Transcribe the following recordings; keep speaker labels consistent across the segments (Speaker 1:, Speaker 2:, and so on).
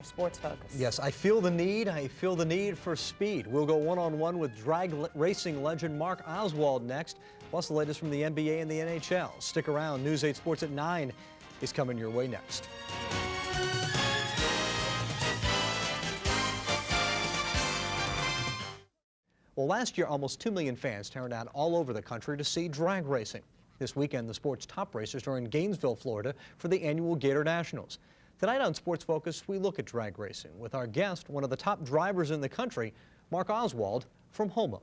Speaker 1: Sports Focus.
Speaker 2: Yes, I feel the need for speed. We'll go one-on-one with drag racing legend Mark Oswald next, plus the latest from the NBA and the NHL. Stick around. News 8 Sports at 9 is coming your way next. Well, last year, almost 2 million fans turned out all over the country to see drag racing. This weekend, the sport's top racers are in Gainesville, Florida for the annual Gator Nationals. Tonight on Sports Focus, we look at drag racing with our guest, one of the top drivers in the country, Mark Oswald from Houma.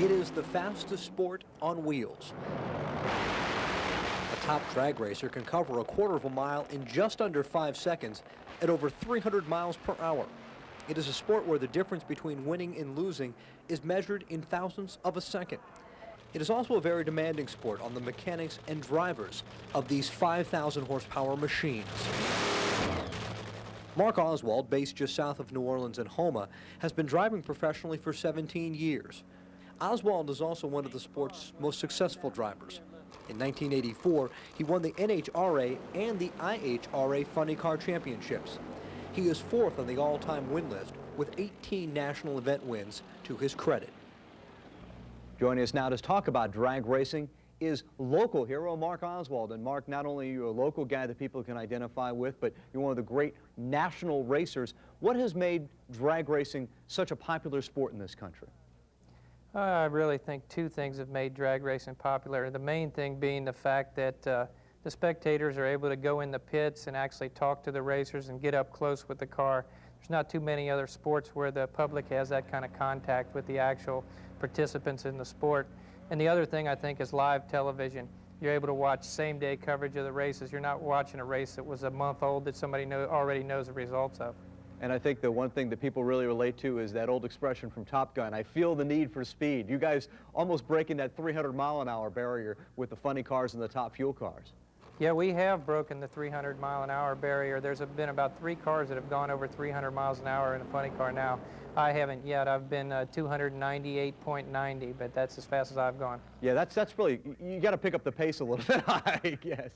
Speaker 2: It is the fastest sport on wheels. A top drag racer can cover a quarter of a mile in just under 5 seconds at over 300 miles per hour. It is a sport where the difference between winning and losing is measured in thousandths of a second. It is also a very demanding sport on the mechanics and drivers of these 5,000 horsepower machines. Mark Oswald, based just south of New Orleans in Houma, has been driving professionally for 17 years. Oswald is also one of the sport's most successful drivers. In 1984, he won the NHRA and the IHRA Funny Car Championships. He is fourth on the all-time win list with 18 national event wins to his credit. Joining us now to talk about drag racing is local hero Mark Oswald. And Mark, not only are you a local guy that people can identify with, but you're one of the great national racers. What has made drag racing such a popular sport in this country?
Speaker 3: I really think two things have made drag racing popular. The main thing being the fact that the spectators are able to go in the pits and actually talk to the racers and get up close with the car. There's not too many other sports where the public has that kind of contact with the actual participants in the sport. And the other thing I think is live television. You're able to watch same-day coverage of the races. You're not watching a race that was a month old that somebody already knows the results of.
Speaker 2: And I think the one thing that people really relate to is that old expression from Top Gun, I feel the need for speed. You guys almost breaking that 300-mile-an-hour barrier with the funny cars and the top fuel cars.
Speaker 3: Yeah, we have broken the 300-mile-an-hour barrier. There's been about 3 cars that have gone over 300 miles an hour in a funny car now. I haven't yet. I've been 298.90, but that's as fast as I've gone.
Speaker 2: Yeah, that's really, you got to pick up the pace a little bit, I guess.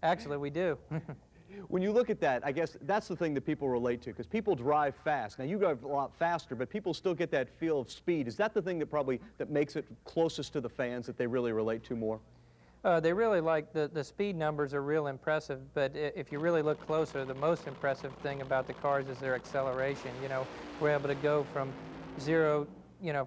Speaker 3: Actually, we do.
Speaker 2: When you look at that, I guess that's the thing that people relate to, because people drive fast. Now, you drive a lot faster, but people still get that feel of speed. Is that the thing that makes it closest to the fans that they really relate to more?
Speaker 3: They really like the speed numbers are real impressive, but if you really look closer, the most impressive thing about the cars is their acceleration. You know, we're able to go from zero,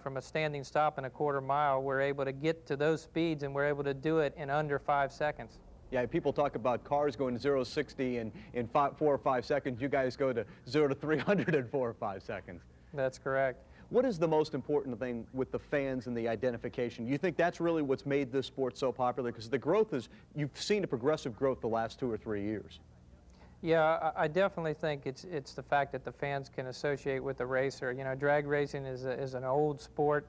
Speaker 3: from a standing stop in a quarter mile, we're able to get to those speeds, and we're able to do it in under 5 seconds.
Speaker 2: Yeah, people talk about cars going to 0 to 60 in 4 or 5 seconds. You guys go to 0 to 300 in 4 or 5 seconds.
Speaker 3: That's correct.
Speaker 2: What is the most important thing with the fans and the identification? You think that's really what's made this sport so popular? Because the growth is, you've seen a progressive growth the last 2 or 3 years.
Speaker 3: Yeah, I definitely think it's the fact that the fans can associate with the racer. You know, drag racing is an old sport.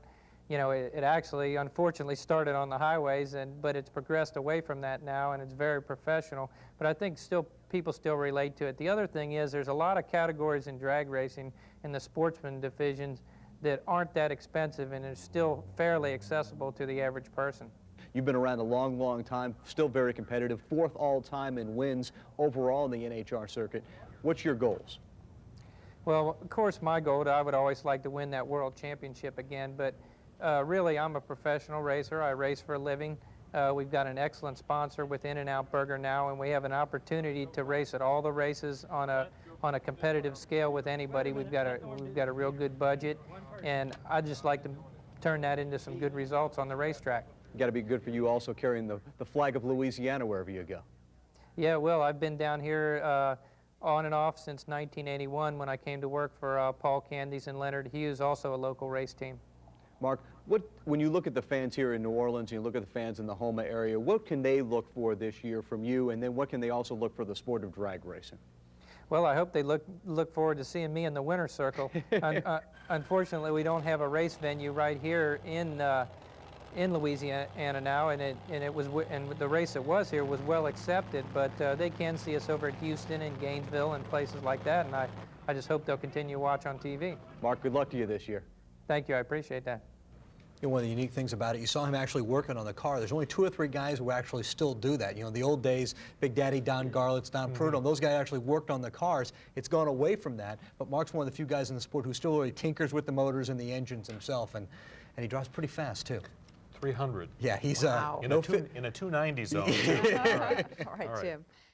Speaker 3: You know, it actually, unfortunately, started on the highways, but it's progressed away from that now, and it's very professional. But I think people still relate to it. The other thing is there's a lot of categories in drag racing in the sportsman divisions that aren't that expensive and are still fairly accessible to the average person.
Speaker 2: You've been around a long, long time, still very competitive, 4th all-time in wins overall in the NHR circuit. What's your goals? Well,
Speaker 3: of course, my goal, I would always like to win that world championship again, but really, I'm a professional racer. I race for a living. We've got an excellent sponsor with In-N-Out Burger now, and we have an opportunity to race at all the races on a competitive scale with anybody. We've got a real good budget, and I'd just like to turn that into some good results on the racetrack.
Speaker 2: Got to be good for you also carrying the flag of Louisiana wherever you go.
Speaker 3: Yeah, well, I've been down here on and off since 1981 when I came to work for Paul Candies and Leonard Hughes, also a local race team.
Speaker 2: Mark, when you look at the fans here in New Orleans, and you look at the fans in the Houma area, what can they look for this year from you, and then what can they also look for the sport of drag racing?
Speaker 3: Well, I hope they look forward to seeing me in the winner's circle. Unfortunately, we don't have a race venue right here in Louisiana now, and the race that was here was well accepted. But they can see us over at Houston and Gainesville and places like that, and I just hope they'll continue to watch on TV.
Speaker 2: Mark, good luck to you this year.
Speaker 3: Thank you. I appreciate that.
Speaker 2: You know, one of the unique things about it, you saw him actually working on the car. There's only 2 or 3 guys who actually still do that. You know, the old days, Big Daddy, Don Garlitz, Don Prudhomme, those guys actually worked on the cars. It's gone away from that, but Mark's one of the few guys in the sport who still really tinkers with the motors and the engines himself, and he drives pretty fast, too.
Speaker 1: 300.
Speaker 2: Yeah, he's
Speaker 3: Wow.
Speaker 1: In a 290 zone.
Speaker 4: All right,
Speaker 1: All right.
Speaker 4: Jim.